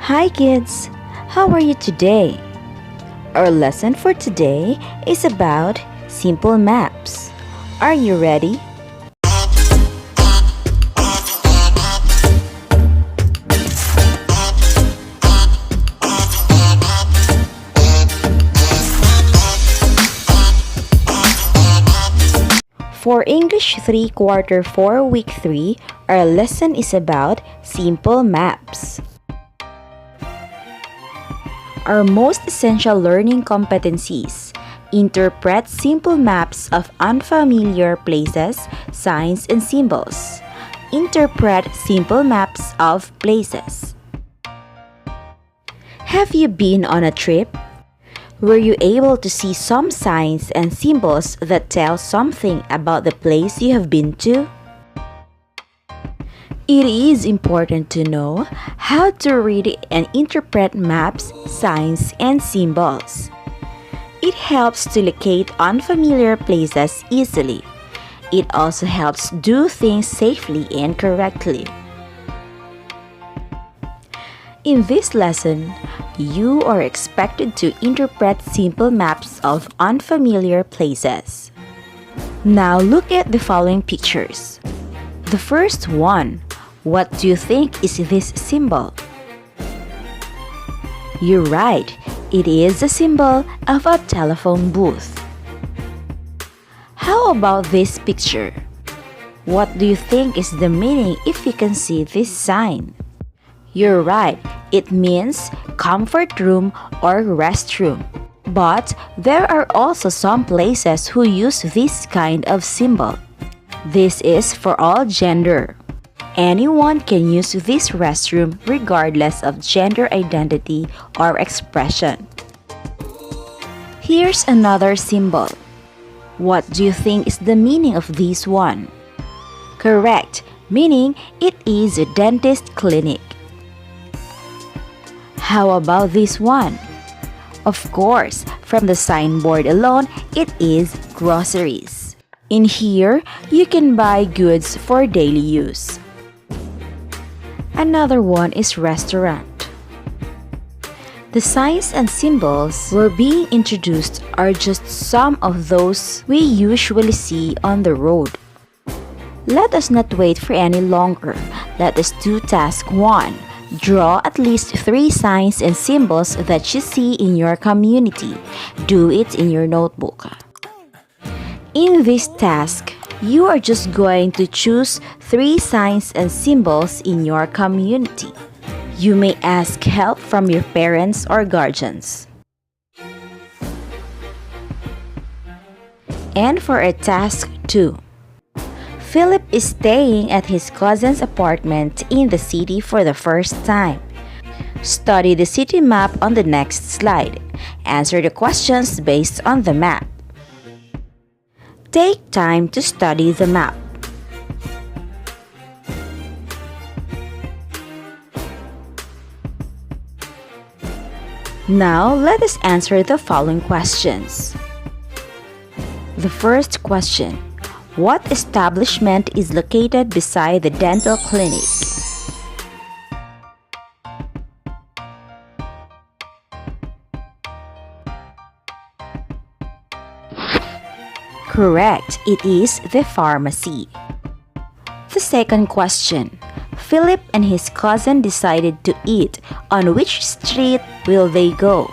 Hi kids! How are you today? Our lesson for today is about simple maps. Are you ready? For English 3 Quarter 4 Week 3, our lesson is about simple maps. Our most essential learning competencies: interpret simple maps of unfamiliar places, signs, and symbols. Interpret simple maps of places. Have you been on a trip? Were you able to see some signs and symbols that tell something about the place you have been to? It is important to know how to read and interpret maps, signs, and symbols. It helps to locate unfamiliar places easily. It also helps do things safely and correctly. In this lesson, you are expected to interpret simple maps of unfamiliar places. Now look at the following pictures. The first one. What do you think is this symbol? You're right, it is the symbol of a telephone booth. How about this picture? What do you think is the meaning if you can see this sign? You're right, it means comfort room or restroom. But there are also some places who use this kind of symbol. This is for all gender. Anyone can use this restroom regardless of gender identity or expression. Here's another symbol. What do you think is the meaning of this one? Correct, meaning it is a dentist clinic. How about this one? Of course, from the signboard alone, it is groceries. In here, you can buy goods for daily use. Another one is restaurant. The signs and symbols we're being introduced are just some of those we usually see on the road. Let us not wait for any longer. Let us do task 1. Draw at least 3 signs and symbols that you see in your community. Do it in your notebook. In this task, you are just going to choose 3 signs and symbols in your community. You may ask help from your parents or guardians. And for a task 2. Philip is staying at his cousin's apartment in the city for the first time. Study the city map on the next slide. Answer the questions based on the map. Take time to study the map. Now, let us answer the following questions. The first question. What establishment is located beside the dental clinic? Correct, it is the pharmacy. The second question. Philip and his cousin decided to eat. On which street will they go?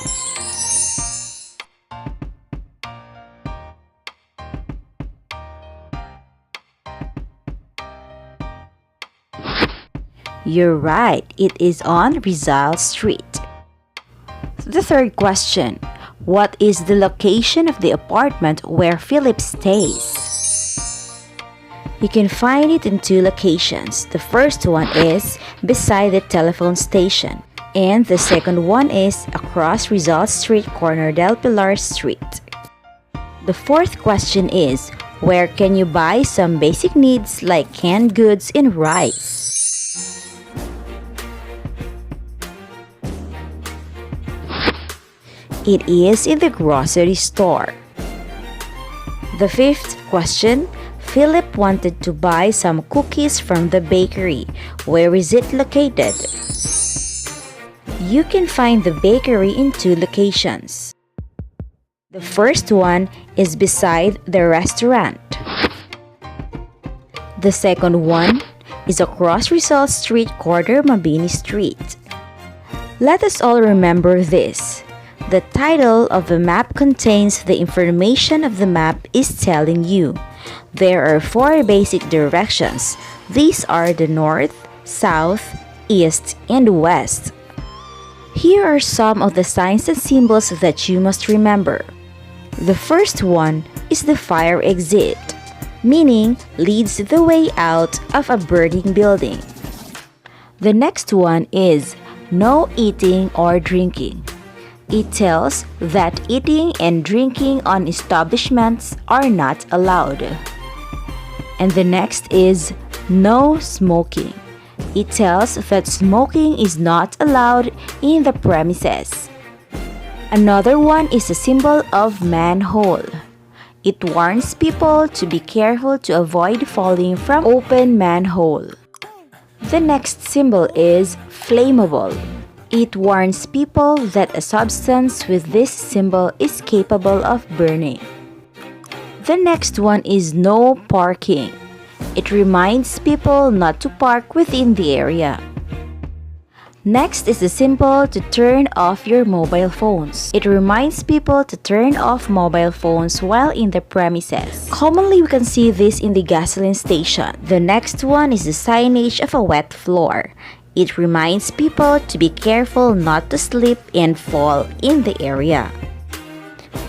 You're right, it is on Rizal Street. The third question. What is the location of the apartment where Philip stays? You can find it in 2 locations. The first one is beside the telephone station, and the second one is across Rizal Street, corner Del Pilar Street. The fourth question is, where can you buy some basic needs like canned goods and rice? It is in the grocery store. The fifth question. Philip wanted to buy some cookies from the bakery. Where is it located? You can find the bakery in two locations. The first one is beside the restaurant. The second one is across Rizal Street, corner Mabini Street. Let us all remember this. The title of the map contains the information of the map is telling you. There are 4 basic directions. These are the north, south, east, and west. Here are some of the signs and symbols that you must remember. The first one is the fire exit, meaning leads the way out of a burning building. The next one is no eating or drinking. It tells that eating and drinking on establishments are not allowed. And the next is no smoking. It tells that smoking is not allowed in the premises. Another one is a symbol of manhole. It warns people to be careful to avoid falling from open manhole. The next symbol is flammable. It warns people that a substance with this symbol is capable of burning. The next one is no parking. It reminds people not to park within the area. Next is the symbol to turn off your mobile phones. It reminds people to turn off mobile phones while in the premises. Commonly, we can see this in the gasoline station. The next one is the signage of a wet floor. It reminds people to be careful not to slip and fall in the area.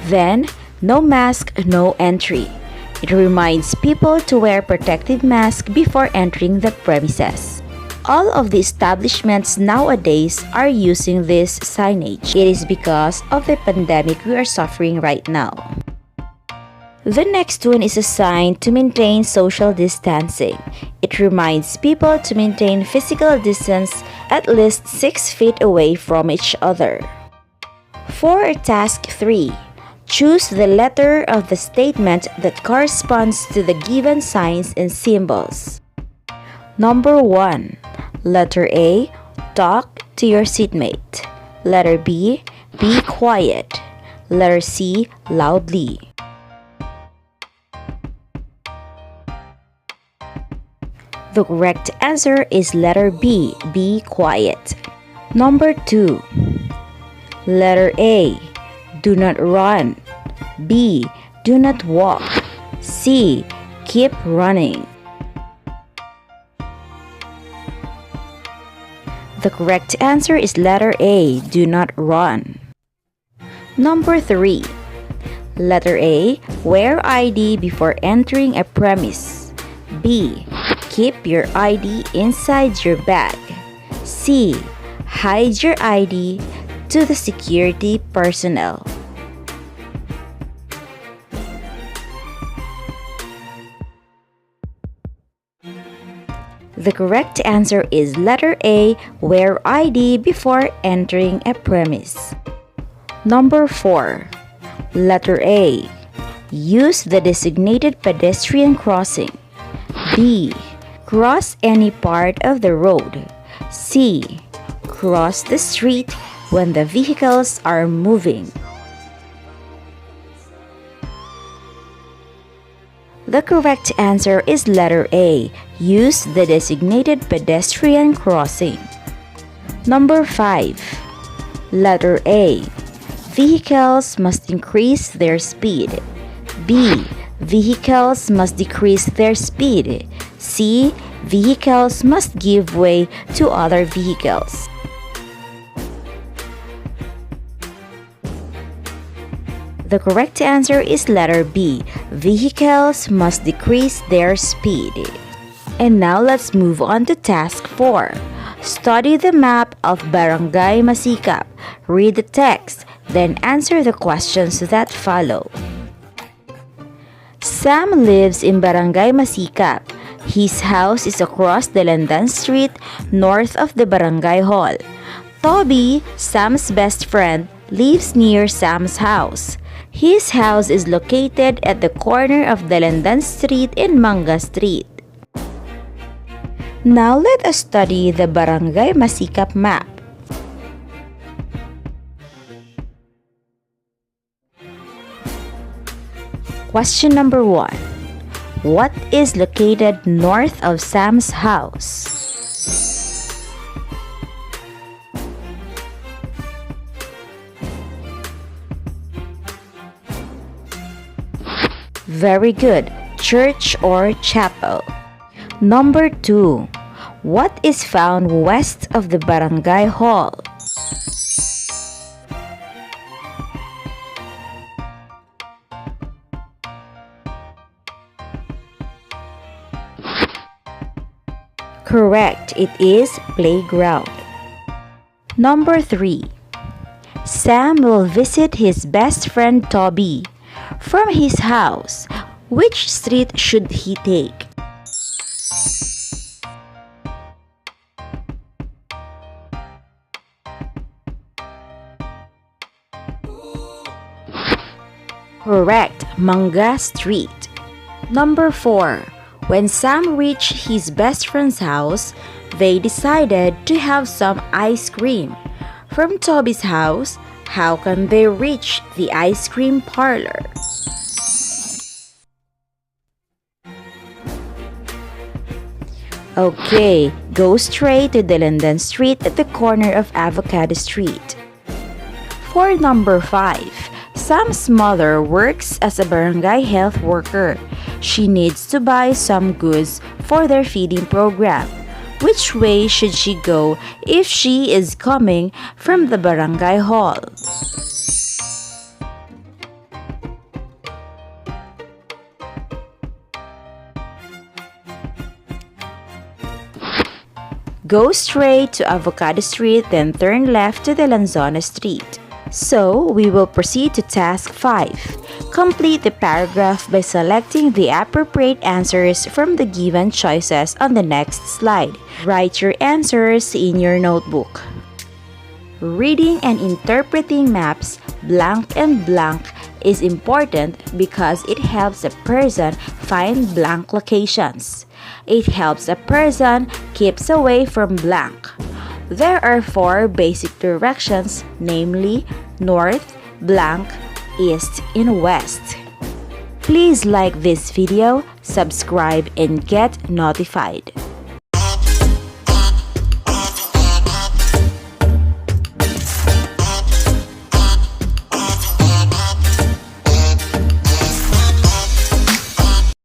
Then, no mask, no entry. It reminds people to wear protective masks before entering the premises. All of the establishments nowadays are using this signage. It is because of the pandemic we are suffering right now. The next one is a sign to maintain social distancing. It reminds people to maintain physical distance at least 6 feet away from each other. For task 3, choose the letter of the statement that corresponds to the given signs and symbols. Number 1. Letter A, talk to your seatmate. Letter B, be quiet. Letter C, loudly. The correct answer is letter B, be quiet. Number 2. Letter A, do not run. B, do not walk. C, keep running. The correct answer is letter A, do not run. Number 3. Letter A, wear ID before entering a premise. B, keep your ID inside your bag. C, hide your ID to the security personnel. The correct answer is letter A, wear ID before entering a premise. Number 4. Letter A, use the designated pedestrian crossing. B, cross any part of the road. C, cross the street when the vehicles are moving. The correct answer is letter A, use the designated pedestrian crossing. Number 5. Letter A, vehicles must increase their speed. B, vehicles must decrease their speed. C, vehicles must give way to other vehicles. The correct answer is letter B, vehicles must decrease their speed. And now let's move on to task 4. Study the map of Barangay Masikap. Read the text, then answer the questions that follow. Sam lives in Barangay Masikap. His house is across Dalandan Street, north of the Barangay Hall. Toby, Sam's best friend, lives near Sam's house. His house is located at the corner of Dalandan Street and Manga Street. Now let us study the Barangay Masikap map. Question number 1. What is located north of Sam's house? Very good. Church or chapel. Number 2. What is found west of the barangay hall? Correct. It is playground. Number 3. Sam will visit his best friend Toby. From his house, which street should he take? Correct. Manga Street. Number 4. When Sam reached his best friend's house, they decided to have some ice cream. From Toby's house, how can they reach the ice cream parlor? Okay, go straight to Delandan Street at the corner of Avocado Street. For number 5, Sam's mother works as a barangay health worker. She needs to buy some goods for their feeding program. Which way should she go if she is coming from the barangay hall? Go straight to Avocado Street, then turn left to the Lanzona Street. So, we will proceed to task 5. Complete the paragraph by selecting the appropriate answers from the given choices on the next slide. Write your answers in your notebook. Reading and interpreting maps blank and blank is important because it helps a person find blank locations. It helps a person keeps away from blank. There are 4 basic directions, namely north, blank, east, and west. Please like this video, subscribe, and get notified.